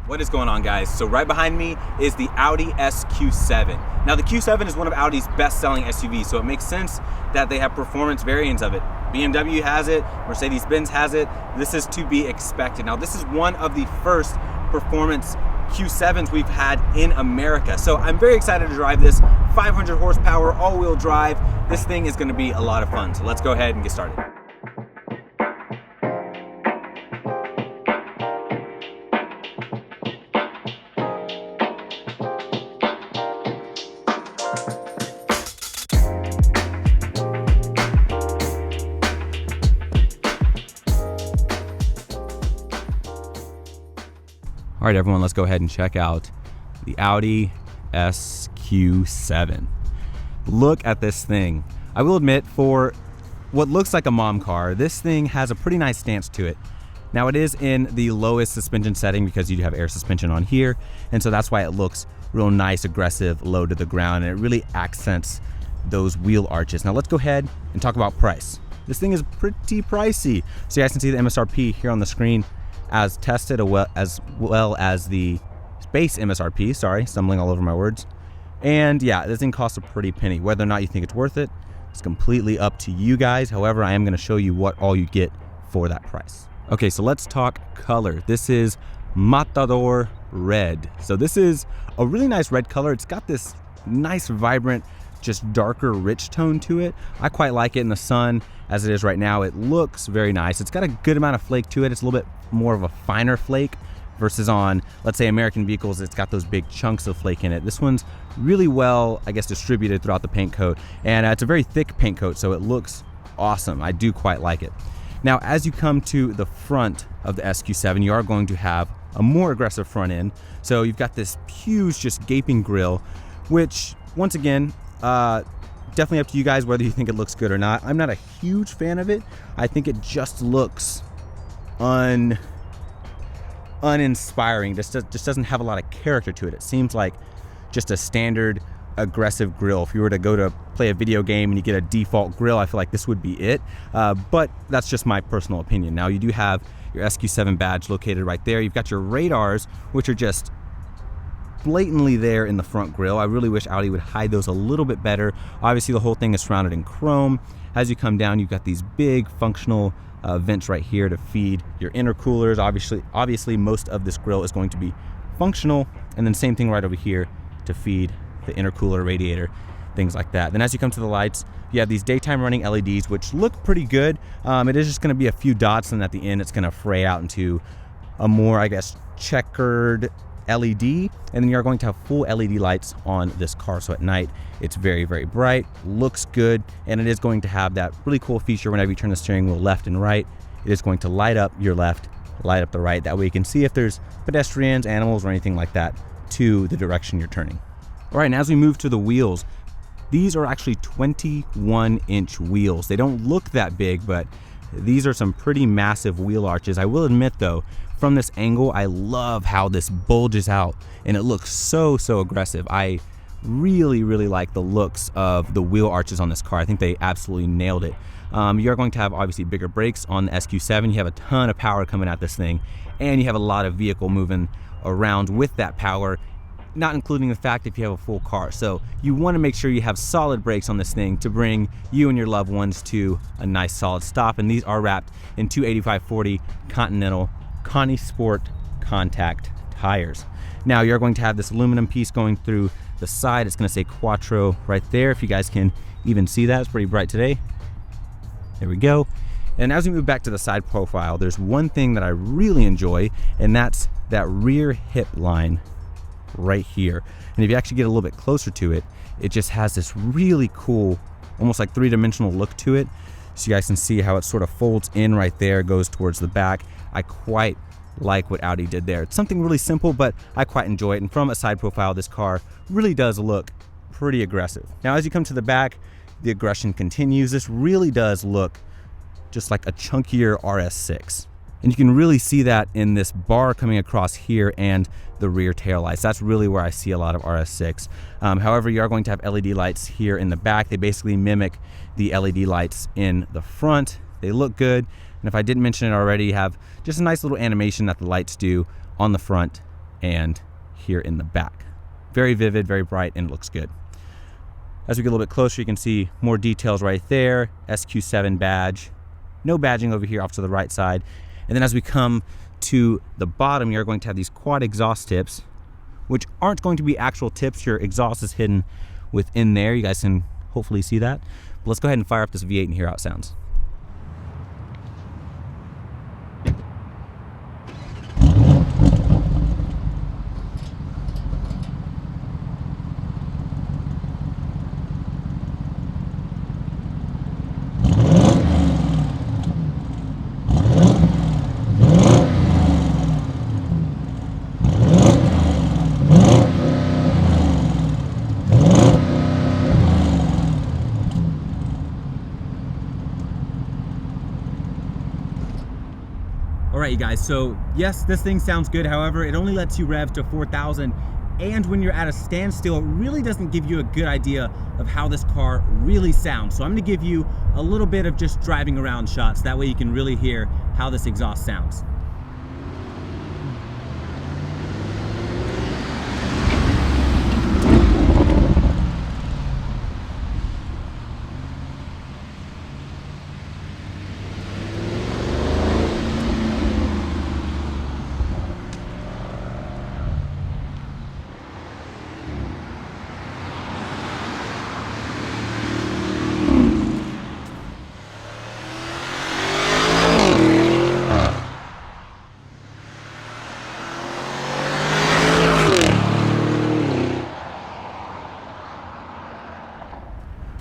What is going on, guys? So right behind me is the Audi SQ7. Now the Q7 is one of Audi's best-selling SUVs, so it makes sense that they have performance variants of it. BMW has it, Mercedes-Benz has it. This is to be expected. Now this is one of the first performance Q7s we've had in America. So I'm very excited to drive this. 500 horsepower, all-wheel drive. This thing is gonna be a lot of fun. So let's go ahead and get started. All right, everyone, let's go ahead and check out the Audi SQ7. Look at this thing. I will admit, for what looks like a mom car, this thing has a pretty nice stance to it. Now it is in the lowest suspension setting because you do have air suspension on here, and so that's why it looks real nice, aggressive, low to the ground, and it really accents those wheel arches. Now let's go ahead and talk about price. This thing is pretty pricey. So you guys can see the MSRP here on the screen as tested, as well as the base MSRP, sorry, stumbling all over my words. And yeah, this thing costs a pretty penny. Whether or not you think it's worth it, it's completely up to you guys. However, I am gonna show you what all you get for that price. Okay, so let's talk color. This is Matador Red. So this is a really nice red color. It's got this nice, vibrant, just darker, rich tone to it. I quite like it in the sun as it is right now. It looks very nice. It's got a good amount of flake to it. It's a little bit more of a finer flake versus on, let's say, American vehicles, it's got those big chunks of flake in it. This one's really well, I guess, distributed throughout the paint coat. And it's a very thick paint coat, so it looks awesome. I do quite like it. Now, as you come to the front of the SQ7, you are going to have a more aggressive front end. So you've got this huge, just gaping grille, which, once again, definitely up to you guys whether you think it looks good or not. I'm not a huge fan of it. I think it just looks uninspiring. Just doesn't have a lot of character to it. It seems like just a standard aggressive grille. If you were to go to play a video game and you get a default grille, I feel like this would be it. But that's just my personal opinion. Now you do have your SQ7 badge located right there. You've got your radars, which are just blatantly there in the front grille. I really wish Audi would hide those a little bit better. Obviously the whole thing is surrounded in chrome. As you come down, you've got these big functional vents right here to feed your intercoolers. Obviously most of this grille is going to be functional, and then same thing right over here to feed the intercooler, radiator, things like that. Then as you come to the lights, you have these daytime running LEDs, which look pretty good. It is just going to be a few dots, and at the end it's going to fray out into a more, I guess, checkered LED, and then you're going to have full LED lights on this car. So at night it's very, very bright, looks good, and it is going to have that really cool feature whenever you turn the steering wheel left and right, it is going to light up your left, light up the right. That way you can see if there's pedestrians, animals, or anything like that to the direction you're turning. All right, and as we move to the wheels, these are actually 21-inch wheels. They don't look that big, but these are some pretty massive wheel arches. I will admit though, from this angle, I love how this bulges out and it looks so aggressive. I really like the looks of the wheel arches on this car. I think they absolutely nailed it. You're going to have obviously bigger brakes on the SQ7. You have a ton of power coming at this thing, and you have a lot of vehicle moving around with that power, not including the fact if you have a full car. So you want to make sure you have solid brakes on this thing to bring you and your loved ones to a nice solid stop. And these are wrapped in 285/40 Continental Conti Sport contact tires. Now you're going to have this aluminum piece going through the side. It's going to say Quattro right there. If you guys can even see that, it's pretty bright today. There we go. And as we move back to the side profile, there's one thing that I really enjoy, and that's that rear hip line right here. And if you actually get a little bit closer to it, it just has this really cool, almost like three-dimensional look to it. So you guys can see how it sort of folds in right there, goes towards the back. I quite like what Audi did there. It's something really simple, but I quite enjoy it. And from a side profile, this car really does look pretty aggressive. Now, as you come to the back, the aggression continues. This really does look just like a chunkier RS6. And you can really see that in this bar coming across here and the rear taillights. That's really where I see a lot of RS6. However, you are going to have LED lights here in the back. They basically mimic the LED lights in the front. They look good. And if I didn't mention it already, you have just a nice little animation that the lights do on the front and here in the back. Very vivid, very bright, and it looks good. As we get a little bit closer, you can see more details right there. SQ7 badge. No badging over here off to the right side. And then as we come to the bottom, you're going to have these quad exhaust tips, which aren't going to be actual tips. Your exhaust is hidden within there. You guys can hopefully see that. But let's go ahead and fire up this V8 and hear how it sounds. All right, you guys, so yes, this thing sounds good. However, it only lets you rev to 4,000. And when you're at a standstill, it really doesn't give you a good idea of how this car really sounds. So I'm gonna give you a little bit of just driving around shots. That way you can really hear how this exhaust sounds.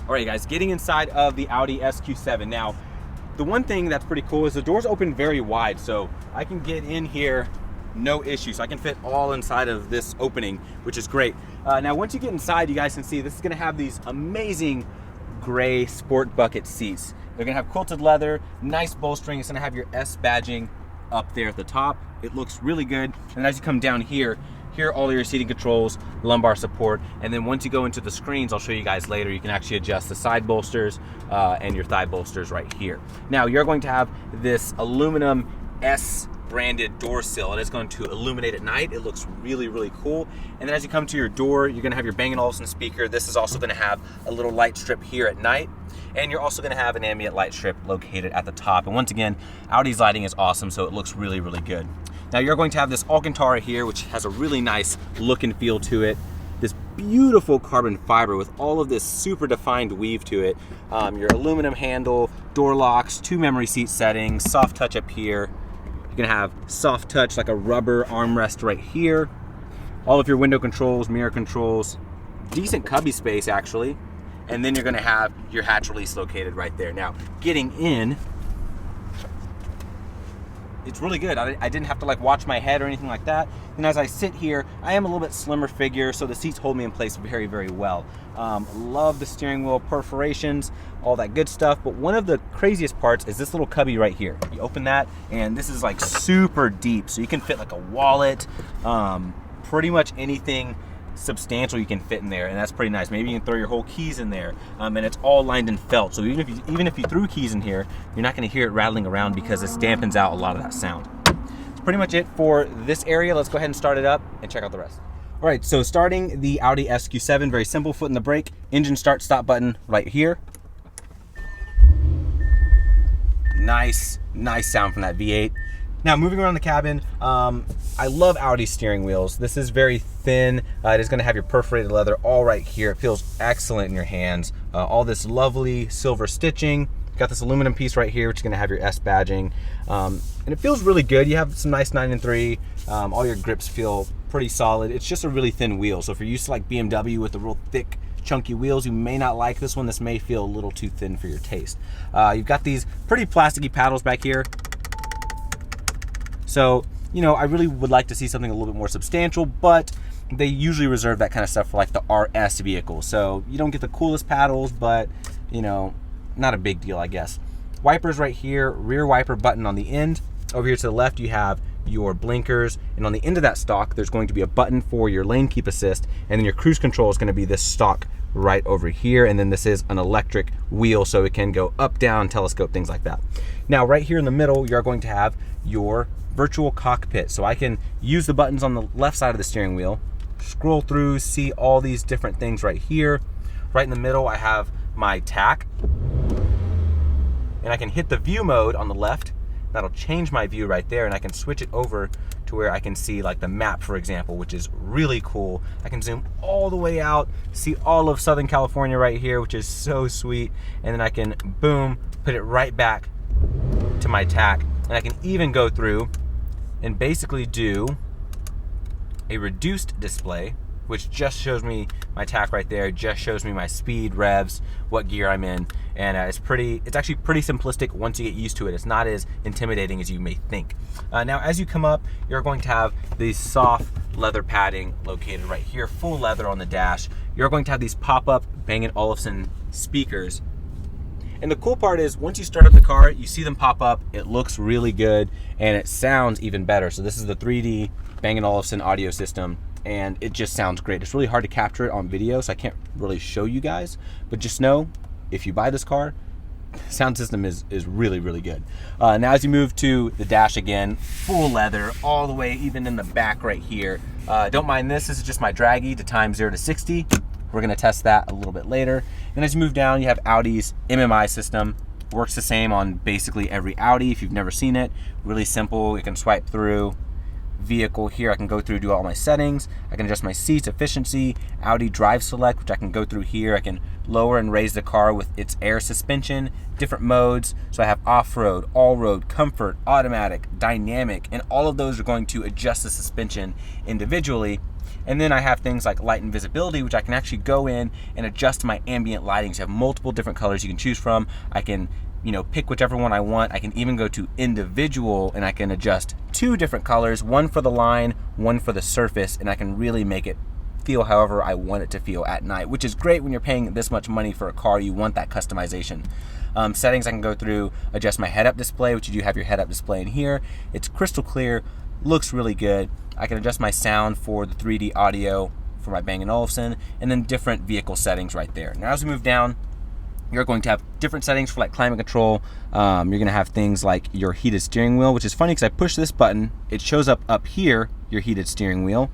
All right, guys, getting inside of the Audi SQ7. Now, the one thing that's pretty cool is the doors open very wide, so I can get in here no issue. So I can fit all inside of this opening, which is great. Now, once you get inside, you guys can see this is gonna have these amazing gray sport bucket seats. They're gonna have quilted leather, nice bolstering. It's gonna have your S badging up there at the top. It looks really good. And as you come down here, here are all your seating controls, lumbar support, and then once you go into the screens, I'll show you guys later, you can actually adjust the side bolsters and your thigh bolsters right here. Now, you're going to have this aluminum S branded door sill. It is going to illuminate at night. It looks really, really cool. And then as you come to your door, you're gonna have your Bang & Olufsen speaker. This is also gonna have a little light strip here at night. And you're also gonna have an ambient light strip located at the top. And once again, Audi's lighting is awesome, so it looks really, really good. Now you're going to have this Alcantara here, which has a really nice look and feel to it. This beautiful carbon fiber with all of this super defined weave to it. Your aluminum handle, door locks, 2 memory seat settings, soft touch up here. You're gonna have soft touch like a rubber armrest right here. All of your window controls, mirror controls, decent cubby space actually. And then you're gonna have your hatch release located right there. Now, getting in, it's really good. I didn't have to like watch my head or anything like that. And as I sit here, I am a little bit slimmer figure, so the seats hold me in place very, very well. Love the steering wheel perforations, all that good stuff. But one of the craziest parts is this little cubby right here. You open that, and this is like super deep, so you can fit like a wallet, pretty much anything substantial you can fit in there, and that's pretty nice. Maybe you can throw your whole keys in there, and it's all lined in felt, so even if you threw keys in here, you're not going to hear it rattling around because it dampens out a lot of that sound. That's pretty much it for this area. Let's go ahead and start it up and check out the rest. All right, so starting the Audi SQ7, very simple, foot in the brake, engine start stop button right here. Nice sound from that V8. Now, moving around the cabin, I love Audi steering wheels. This is very thin. It is gonna have your perforated leather all right here. It feels excellent in your hands. All this lovely silver stitching. Got this aluminum piece right here, which is gonna have your S badging. And it feels really good. You have some nice 9-3. All your grips feel pretty solid. It's just a really thin wheel. So if you're used to like BMW with the real thick, chunky wheels, you may not like this one. This may feel a little too thin for your taste. You've got these pretty plasticky paddles back here. So, you know, I really would like to see something a little bit more substantial, but they usually reserve that kind of stuff for like the RS vehicle. So you don't get the coolest paddles, but you know, not a big deal, I guess. Wipers right here, rear wiper button on the end. Over here to the left, you have your blinkers, and on the end of that stalk, there's going to be a button for your lane keep assist, and then your cruise control is going to be this stalk right over here, and then this is an electric wheel, so it can go up, down, telescope, things like that. Now, right here in the middle, you're going to have your virtual cockpit. So I can use the buttons on the left side of the steering wheel, scroll through, see all these different things right here. Right in the middle, I have my tack, and I can hit the view mode on the left. That'll change my view right there, and I can switch it over to where I can see like the map, for example, which is really cool. I can zoom all the way out, see all of Southern California right here, which is so sweet. And then I can, boom, put it right back to my tack. And I can even go through and basically do a reduced display, which just shows me my tack right there, just shows me my speed, revs, what gear I'm in. And it's actually pretty simplistic once you get used to it. It's not as intimidating as you may think. Now, as you come up, you're going to have these soft leather padding located right here, full leather on the dash. You're going to have these pop-up Bang & Olufsen speakers. And the cool part is once you start up the car, you see them pop up, it looks really good, and it sounds even better. So this is the 3D Bang & Olufsen audio system, and it just sounds great. It's really hard to capture it on video, so I can't really show you guys, but just know, if you buy this car, sound system is really, really good. Now as you move to the dash again, full leather, all the way even in the back right here. Don't mind this is just my draggy to time 0 to 60. We're gonna test that a little bit later. And as you move down, you have Audi's MMI system. Works the same on basically every Audi if you've never seen it. Really simple, you can swipe through. Vehicle here, I can go through, do all my settings. I can adjust my seats, efficiency, Audi Drive Select, which I can go through here. I can lower and raise the car with its air suspension, different modes. So I have off-road, all-road, comfort, automatic, dynamic, and all of those are going to adjust the suspension individually. And then I have things like light and visibility, which I can actually go in and adjust my ambient lighting. So I have multiple different colors you can choose from. I can pick whichever one I want. I can even go to individual and I can adjust 2 different colors, one for the line, one for the surface, and I can really make it feel however I want it to feel at night, which is great when you're paying this much money for a car. You want that customization. Settings, I can go through, adjust my head-up display, which you do have your head-up display in here. It's crystal clear, looks really good. I can adjust my sound for the 3D audio for my Bang & Olufsen, and then different vehicle settings right there. Now as we move down, you're going to have different settings for like climate control. You're going to have things like your heated steering wheel, which is funny because I push this button, it shows up here, your heated steering wheel.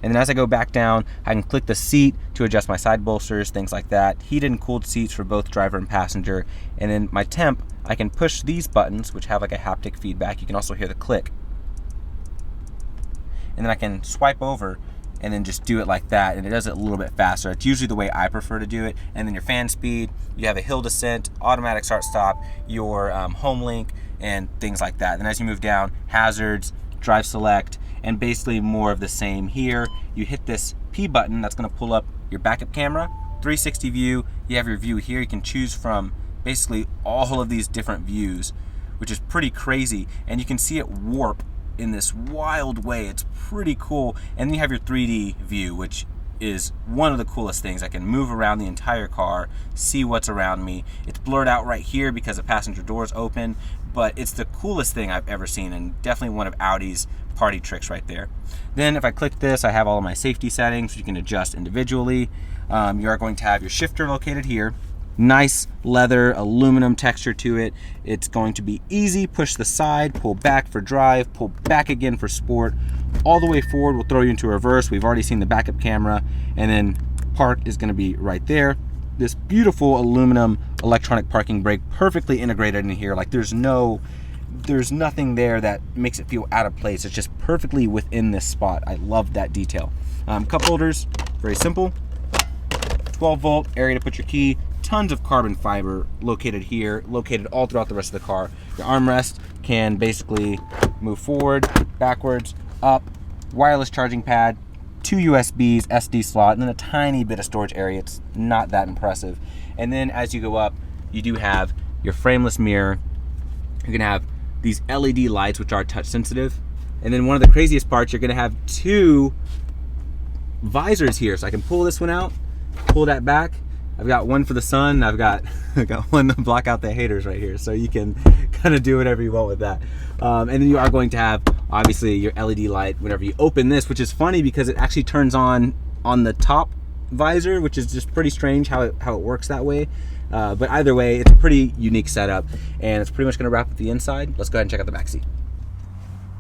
And then as I go back down, I can click the seat to adjust my side bolsters, things like that. Heated and cooled seats for both driver and passenger. And then my temp, I can push these buttons, which have like a haptic feedback. You can also hear the click. And then I can swipe over and then just do it like that, and it does it a little bit faster. It's usually the way I prefer to do it. And then your fan speed, you have a hill descent, automatic start stop, your home link, and things like that. And as you move down, hazards, drive select, and basically more of the same here. You hit this P button, that's gonna pull up your backup camera, 360 view. You have your view here. You can choose from basically all of these different views, which is pretty crazy. And you can see it warp in this wild way. It's pretty cool. And then you have your 3D view, which is one of the coolest things. I can move around the entire car, see what's around me. It's blurred out right here because the passenger door is open, but it's the coolest thing I've ever seen, and definitely one of Audi's party tricks right there. Then if I click this, I have all of my safety settings, which you can adjust individually. You are going to have your shifter located here. Nice leather, aluminum texture to it. It's going to be easy. Push the side, pull back for drive, pull back again for sport. All the way forward will throw you into reverse. We've already seen the backup camera. And then park is going to be right there. This beautiful aluminum electronic parking brake, perfectly integrated in here. Like there's nothing there that makes it feel out of place. It's just perfectly within this spot. I love that detail. Cup holders, very simple. 12 volt area to put your key. Tons of carbon fiber located here, located all throughout the rest of the car. Your armrest can basically move forward, backwards, up, wireless charging pad, 2 USBs, SD slot, and then a tiny bit of storage area. It's not that impressive. And then as you go up, you do have your frameless mirror. You're gonna have these LED lights, which are touch sensitive. And then one of the craziest parts, you're gonna have 2 visors here. So I can pull this one out, pull that back. I've got one for the sun. I've got one to block out the haters right here. So you can kind of do whatever you want with that. And then you are going to have, obviously, your LED light whenever you open this, which is funny because it actually turns on the top visor, which is just pretty strange how it works that way. But either way, it's a pretty unique setup. And it's pretty much going to wrap up the inside. Let's go ahead and check out the back seat.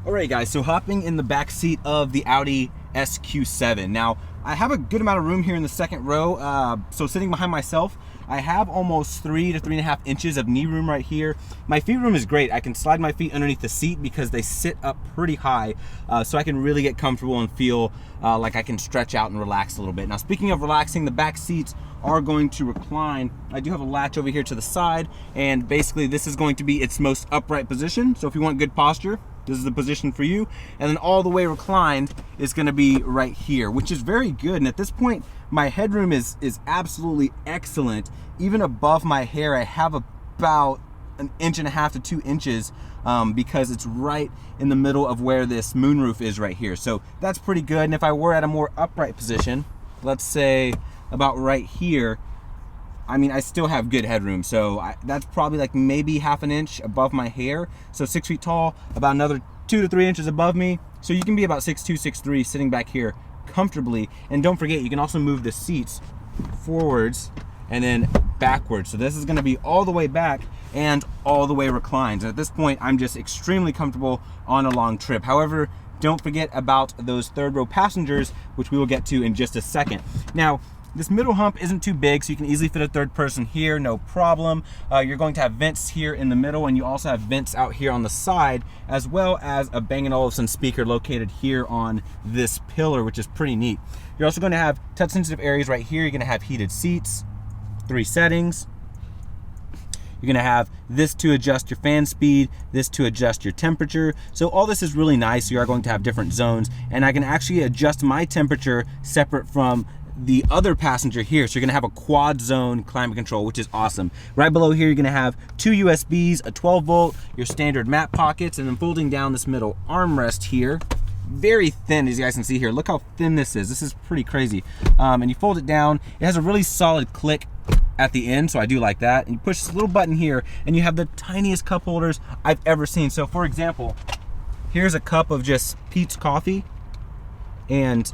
Alright guys, so hopping in the back seat of the Audi SQ7. Now, I have a good amount of room here in the second row, so sitting behind myself, I have almost 3 to 3.5 inches of knee room right here. My feet room is great. I can slide my feet underneath the seat because they sit up pretty high, so I can really get comfortable and feel like I can stretch out and relax a little bit. Now, speaking of relaxing, the back seats are going to recline. I do have a latch over here to the side, and basically this is going to be its most upright position. So if you want good posture, this is the position for you. And then all the way reclined is gonna be right here, which is very good. And at this point, my headroom is absolutely excellent. Even above my hair, I have about 1.5 to 2 inches because it's right in the middle of where this moonroof is right here. So that's pretty good. And if I were at a more upright position, let's say about right here, I mean, I still have good headroom, so that's probably like maybe 1/2 inch above my hair. So 6 feet tall, about another 2 to 3 inches above me. So you can be about 6'2", 6'3", sitting back here comfortably. And don't forget, you can also move the seats forwards and then backwards. So this is gonna be all the way back and all the way reclined. And at this point, I'm just extremely comfortable on a long trip. However, don't forget about those third row passengers, which we will get to in just a second. Now, this middle hump isn't too big, so you can easily fit a third person here, no problem. You're going to have vents here in the middle, and you also have vents out here on the side, as well as a Bang & Olufsen speaker located here on this pillar, which is pretty neat. You're also going to have touch-sensitive areas right here. You're going to have heated seats, 3 settings. You're gonna have this to adjust your fan speed, this to adjust your temperature. So all this is really nice. You are going to have different zones, and I can actually adjust my temperature separate from the other passenger here. So you're gonna have a quad zone climate control, which is awesome. Right below here, you're gonna have 2 USBs, a 12 volt, your standard map pockets, and then folding down this middle armrest here. Very thin, as you guys can see here. Look how thin this is. This is pretty crazy. And you fold it down. It has a really solid click at the end, so I do like that. And you push this little button here, and you have the tiniest cup holders I've ever seen. So for example, here's a cup of just Peet's coffee, and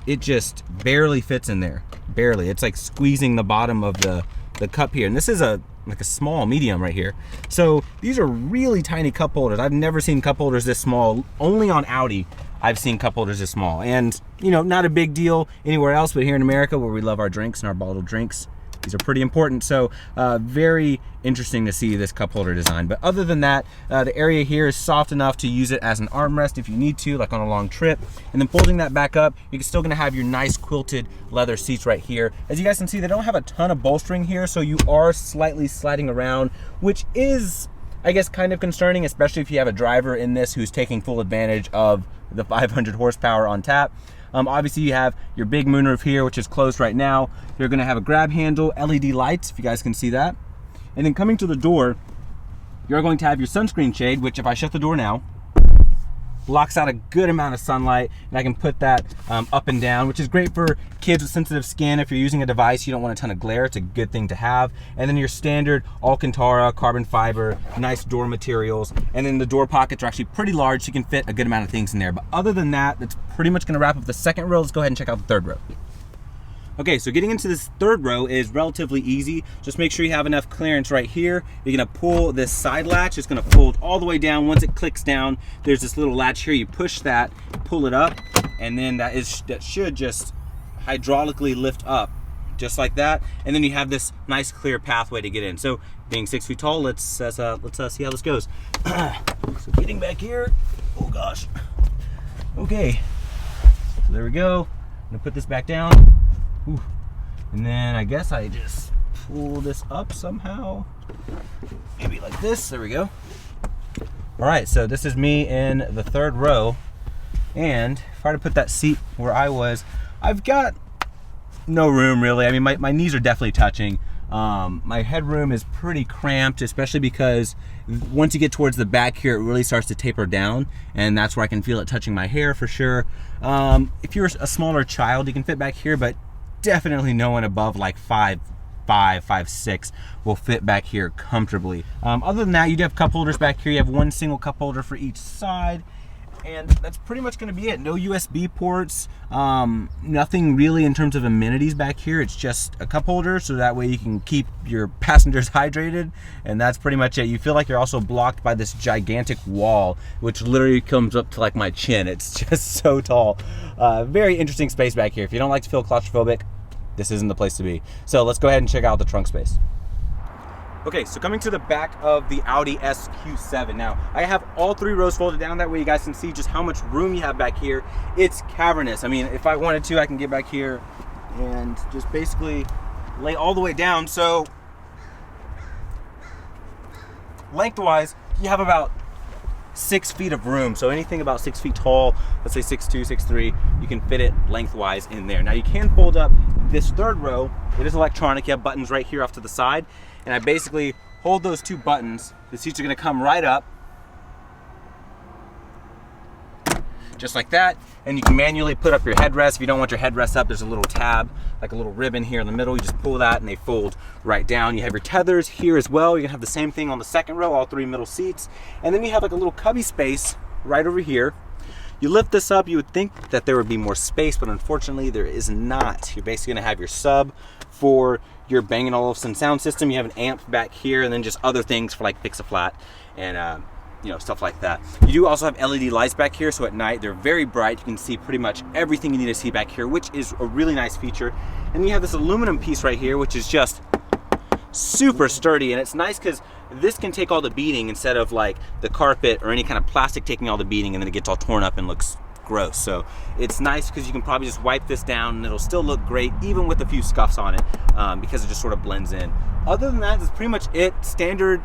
it just barely fits in there. Barely. It's like squeezing the bottom of the cup here. And this is like a small medium right here. So these are really tiny cup holders. I've never seen cup holders this small. Only on Audi I've seen cup holders this small. And you know, not a big deal anywhere else, but here in America, where we love our drinks and our bottled drinks, these are pretty important. So very interesting to see this cup holder design. But other than that, the area here is soft enough to use it as an armrest if you need to, like on a long trip. And then folding that back up, you're still gonna have your nice quilted leather seats right here. As you guys can see, they don't have a ton of bolstering here, so you are slightly sliding around, which is, I guess, kind of concerning, especially if you have a driver in this who's taking full advantage of the 500 horsepower on tap. Obviously you have your big moonroof here, which is closed right now. You're gonna have a grab handle, LED lights, if you guys can see that. And then coming to the door, you're going to have your sunscreen shade, which if I shut the door now, blocks out a good amount of sunlight, and I can put that up and down, which is great for kids with sensitive skin. If you're using a device, you don't want a ton of glare, it's a good thing to have. And then your standard Alcantara, carbon fiber, nice door materials. And then the door pockets are actually pretty large, so you can fit a good amount of things in there. But other than that, that's pretty much gonna wrap up the second row. Let's go ahead and check out the third row. Okay, so getting into this third row is relatively easy. Just make sure you have enough clearance right here. You're gonna pull this side latch. It's gonna fold all the way down. Once it clicks down, there's this little latch here. You push that, pull it up, and then that should just hydraulically lift up, just like that. And then you have this nice clear pathway to get in. So being 6 feet tall, let's see how this goes. So getting back here, oh gosh. Okay, so there we go. I'm gonna put this back down. Ooh. And then I guess I just pull this up somehow. Maybe like this, there we go. All right, so this is me in the third row. And if I were to put that seat where I was, I've got no room really. I mean, my knees are definitely touching. My headroom is pretty cramped, especially because once you get towards the back here, it really starts to taper down, and that's where I can feel it touching my hair for sure. If you're a smaller child, you can fit back here, but definitely no one above like 5'5", 5'6" will fit back here comfortably. Other than that, you do have cup holders back here. You have one single cup holder for each side. And that's pretty much going to be it. No USB ports, nothing really in terms of amenities back here. It's just a cup holder, so that way you can keep your passengers hydrated, and that's pretty much it. You feel like you're also blocked by this gigantic wall, which literally comes up to like my chin. It's just so tall. Very interesting space back here. If you don't like to feel claustrophobic, this isn't the place to be. So let's go ahead and check out the trunk space. Okay, so coming to the back of the Audi SQ7. Now, I have all 3 rows folded down. That way you guys can see just how much room you have back here. It's cavernous. I mean, if I wanted to, I can get back here and just basically lay all the way down. So, lengthwise, you have about 6 feet of room. So anything about 6 feet tall, let's say 6'2", 6'3", you can fit it lengthwise in there. Now, you can fold up this 3rd row. It is electronic. You have buttons right here off to the side. And I basically hold those 2 buttons. The seats are gonna come right up, just like that. And you can manually put up your headrest. If you don't want your headrest up, there's a little tab, like a little ribbon here in the middle. You just pull that and they fold right down. You have your tethers here as well. You're gonna have the same thing on the 2nd row, all 3 middle seats. And then you have like a little cubby space right over here. You lift this up, you would think that there would be more space, but unfortunately there is not. You're basically gonna have your sub for your Bang & Olufsen sound system. You have an amp back here, and then just other things for like Pix-A-Flat and you know, stuff like that. You do also have LED lights back here, so at night they're very bright. You can see pretty much everything you need to see back here, which is a really nice feature. And you have this aluminum piece right here, which is just super sturdy, and it's nice because this can take all the beating instead of like the carpet or any kind of plastic taking all the beating, and then it gets all torn up and looks gross. So it's nice because you can probably just wipe this down and it'll still look great even with a few scuffs on it, because it just sort of blends in. Other than that, that's pretty much it. Standard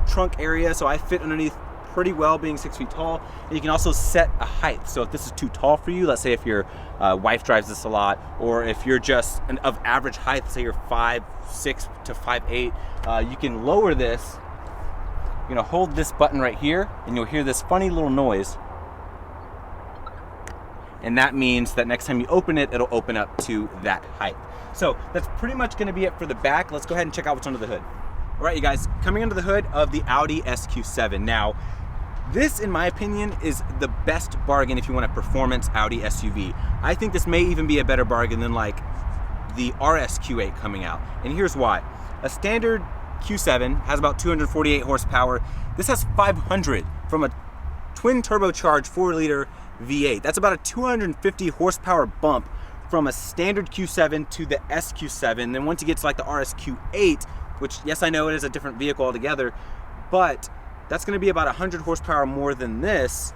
trunk area, so I fit underneath pretty well being 6 feet tall. And you can also set a height. So if this is too tall for you, let's say if your wife drives this a lot, or if you're just of average height, let's say you're 5'6" to 5'8", you can lower this. You're gonna hold this button right here and you'll hear this funny little noise. And that means that next time you open it, it'll open up to that height. So that's pretty much gonna be it for the back. Let's go ahead and check out what's under the hood. All right, you guys, coming under the hood of the Audi SQ7. Now, this, in my opinion, is the best bargain if you want a performance Audi SUV. I think this may even be a better bargain than like the RSQ8 coming out. And here's why. A standard Q7 has about 248 horsepower. This has 500 from a twin turbocharged 4-liter V8. That's about a 250 horsepower bump from a standard Q7 to the SQ7. Then once you get to like the RSQ8, which, yes, I know it is a different vehicle altogether, but that's gonna be about 100 horsepower more than this.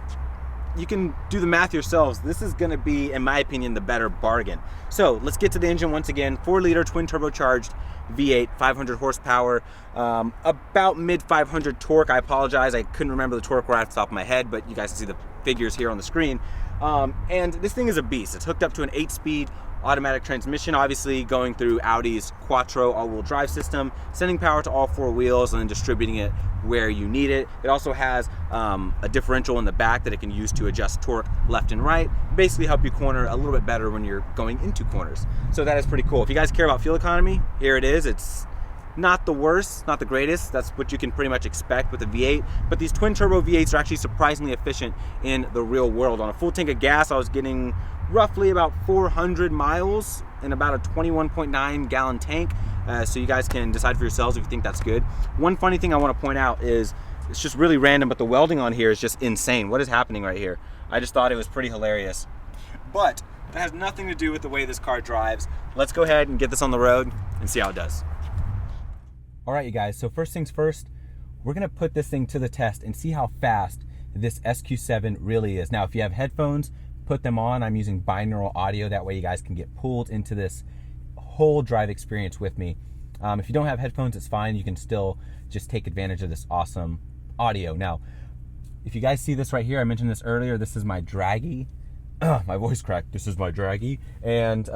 You can do the math yourselves. This is gonna be, in my opinion, the better bargain. So let's get to the engine once again. 4-liter twin turbocharged V8, 500 horsepower, about mid 500 torque. I apologize, I couldn't remember the torque right off the top of my head, but you guys can see the figures here on the screen. And this thing is a beast. It's hooked up to an 8-speed automatic transmission, obviously going through Audi's Quattro all-wheel drive system, sending power to all 4 wheels and then distributing it where you need it. It also has a differential in the back that it can use to adjust torque left and right, basically help you corner a little bit better when you're going into corners. So that is pretty cool. If you guys care about fuel economy, here it is. It's not the worst, not the greatest. That's what you can pretty much expect with a V8, but these twin turbo V8s are actually surprisingly efficient in the real world. On a full tank of gas, I was getting roughly about 400 miles in about a 21.9 gallon tank. So you guys can decide for yourselves if you think that's good. One funny thing I want to point out is, it's just really random, but the welding on here is just insane. What is happening right here? I just thought it was pretty hilarious. But that has nothing to do with the way this car drives. Let's go ahead and get this on the road and see how it does. All right, you guys, so first things first, we're gonna put this thing to the test and see how fast this SQ7 really is. Now, if you have headphones, put them on. I'm using binaural audio. That way you guys can get pulled into this whole drive experience with me. If you don't have headphones, it's fine. You can still just take advantage of this awesome audio. Now, if you guys see this right here, I mentioned this earlier, this is my Draggy. My voice cracked. This is my Draggy. And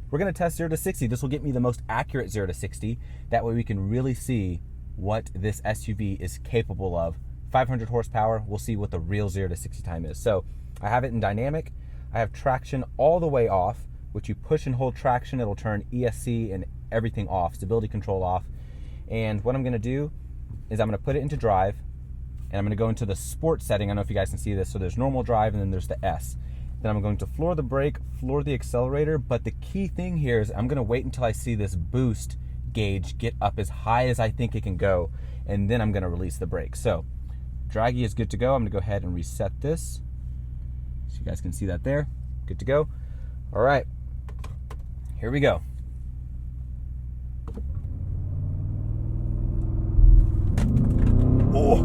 we're gonna test 0 to 60. This will get me the most accurate 0 to 60. That way we can really see what this SUV is capable of. 500 horsepower, we'll see what the real 0 to 60 time is. So I have it in dynamic. I have traction all the way off, which you push and hold traction, it'll turn ESC and everything off, stability control off. And what I'm gonna do is I'm gonna put it into drive, and I'm going to go into the sport setting. I don't know if you guys can see this. So there's normal drive, and then there's the S. Then I'm going to floor the brake, floor the accelerator, but the key thing here is I'm going to wait until I see this boost gauge get up as high as I think it can go, and then I'm going to release the brake. So draggy is good to go. I'm going to go ahead and reset this so you guys can see that there. Good to go. All right, here we go. Oh,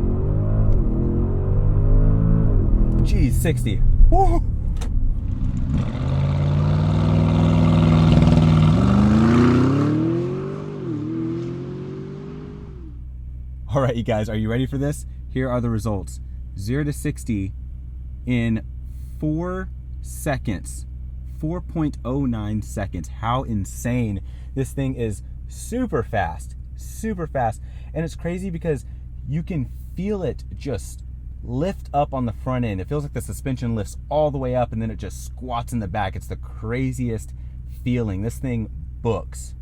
geez, 60. Woo. All right, you guys, are you ready for this? Here are the results. 0 to 60 in 4 seconds. 4.09 seconds. How insane. This thing is super fast. Super fast. And it's crazy because you can feel it just lift up on the front end. It feels like the suspension lifts all the way up and then it just squats in the back. It's the craziest feeling. This thing books.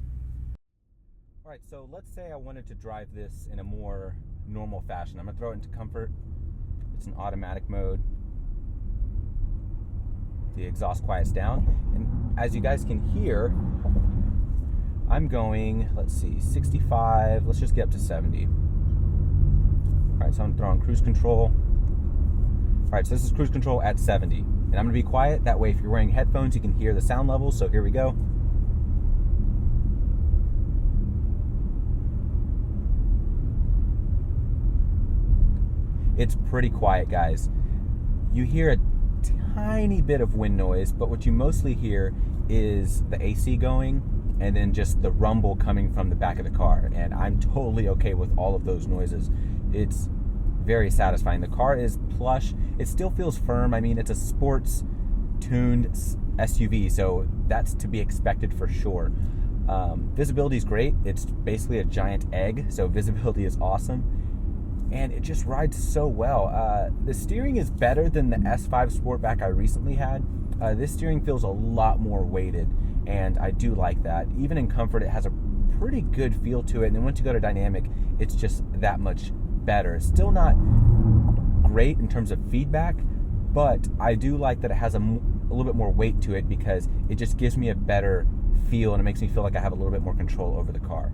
All right, so let's say I wanted to drive this in a more normal fashion. I'm gonna throw it into comfort. It's in automatic mode. The exhaust quiets down. And as you guys can hear, I'm going, let's see, 65. Let's just get up to 70. All right, so I'm throwing cruise control. All right, so this is cruise control at 70. And I'm gonna be quiet. That way, if you're wearing headphones, you can hear the sound levels. So here we go. It's pretty quiet, guys. You hear a tiny bit of wind noise, but what you mostly hear is the AC going and then just the rumble coming from the back of the car. And I'm totally okay with all of those noises. It's very satisfying. The car is plush. It still feels firm. I mean, it's a sports tuned SUV, so that's to be expected for sure. Visibility is great. It's basically a giant egg, so visibility is awesome. And it just rides so well. The steering is better than the S5 Sportback I recently had. This steering feels a lot more weighted, and I do like that. Even in comfort, it has a pretty good feel to it, and then once you go to dynamic, it's just that much better. It's still not great in terms of feedback, but I do like that it has a little bit more weight to it because it just gives me a better feel, and it makes me feel like I have a little bit more control over the car.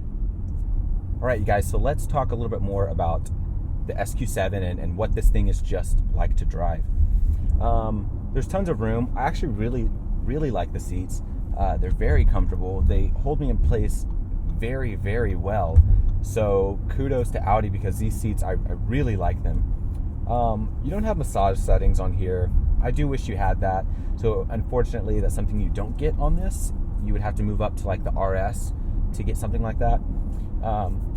All right, you guys, so let's talk a little bit more about the SQ7 and what this thing is just like to drive. There's tons of room. I actually really like the seats. They're very comfortable. They hold me in place very, very well. So kudos to Audi because these seats, I really like them. You don't have massage settings on here. I do wish you had that. So unfortunately, that's something you don't get on this. You would have to move up to like the RS to get something like that.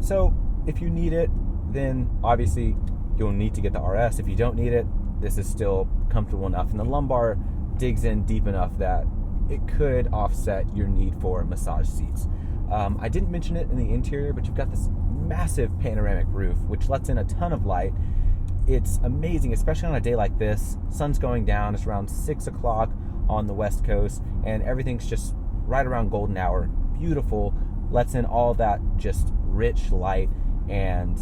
So if you need it, then obviously you'll need to get the RS. If you don't need it, this is still comfortable enough. And the lumbar digs in deep enough that it could offset your need for massage seats. I didn't mention it in the interior, but you've got this massive panoramic roof, which lets in a ton of light. It's amazing, especially on a day like this. Sun's going down, it's around 6 o'clock on the West Coast, and everything's just right around golden hour. Beautiful, lets in all that just rich light, and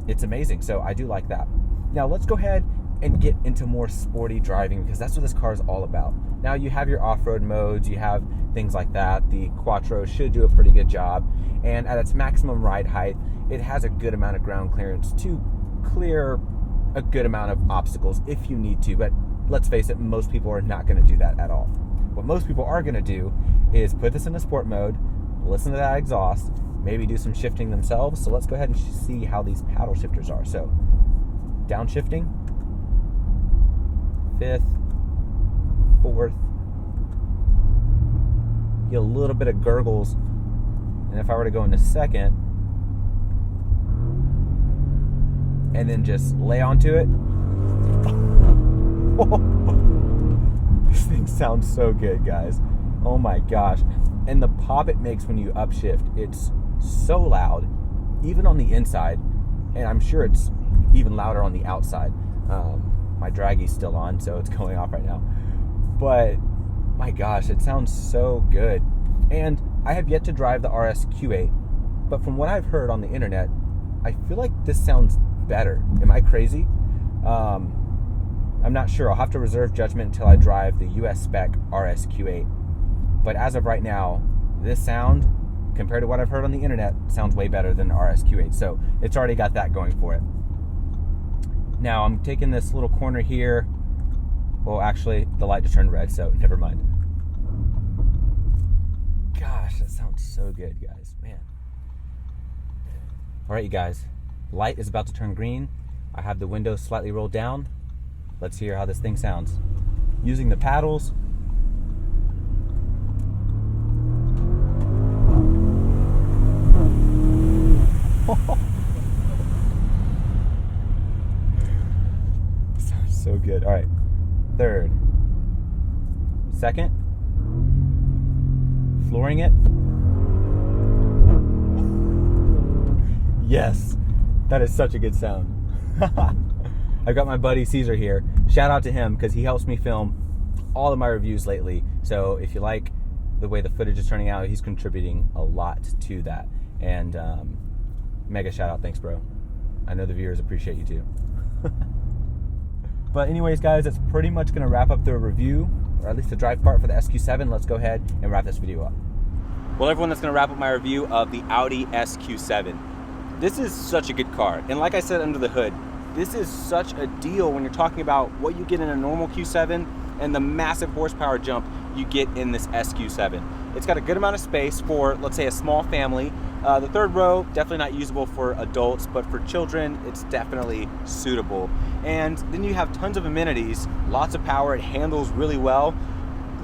it's amazing. So I do like that. Now let's go ahead and get into more sporty driving because that's what this car is all about. Now you have your off-road modes, you have things like that. The Quattro should do a pretty good job, and at its maximum ride height, it has a good amount of ground clearance to clear a good amount of obstacles if you need to. But let's face it, most people are not going to do that at all. What most people are going to do is put this in a sport mode, listen to that exhaust, maybe do some shifting themselves. So let's go ahead and see how these paddle shifters are. So downshifting, 5th, 4th, get a little bit of gurgles. And if I were to go into 2nd and then just lay onto it, this thing sounds so good, guys. Oh my gosh. And the pop it makes when you upshift, it's so loud, even on the inside, and I'm sure it's even louder on the outside. My draggy's still on, so it's going off right now. But my gosh, it sounds so good. And I have yet to drive the RS Q8, but from what I've heard on the internet, I feel like this sounds better. Am I crazy? I'm not sure. I'll have to reserve judgment until I drive the US spec RSQ8. But as of right now, this sound, compared to what I've heard on the internet, sounds way better than the RSQ8. So it's already got that going for it. Now I'm taking this little corner here. Well, actually, the light just turned red, so never mind. Gosh, that sounds so good, guys, man. All right, you guys, light is about to turn green. I have the windows slightly rolled down. Let's hear how this thing sounds. Using the paddles. Sounds so good. All right, third. Second. Flooring it. Yes, that is such a good sound. I've got my buddy Caesar here. Shout out to him because he helps me film all of my reviews lately. So if you like the way the footage is turning out, he's contributing a lot to that. And mega shout out. Thanks, bro. I know the viewers appreciate you too. But anyways, guys, that's pretty much going to wrap up the review, or at least the drive part for the SQ7. Let's go ahead and wrap this video up. Well, everyone, that's going to wrap up my review of the Audi SQ7. This is such a good car. And like I said under the hood, this is such a deal when you're talking about what you get in a normal Q7 and the massive horsepower jump you get in this SQ7. It's got a good amount of space for, let's say, a small family. The third row, definitely not usable for adults, but for children, it's definitely suitable. And then you have tons of amenities, lots of power, it handles really well.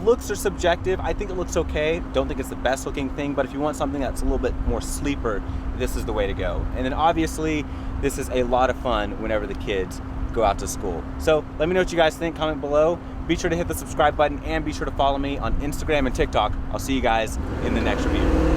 Looks are subjective. I think it looks okay. Don't think it's the best looking thing, but if you want something that's a little bit more sleeper, this is the way to go. And then obviously, this is a lot of fun whenever the kids go out to school. So let me know what you guys think, comment below. Be sure to hit the subscribe button and be sure to follow me on Instagram and TikTok. I'll see you guys in the next review.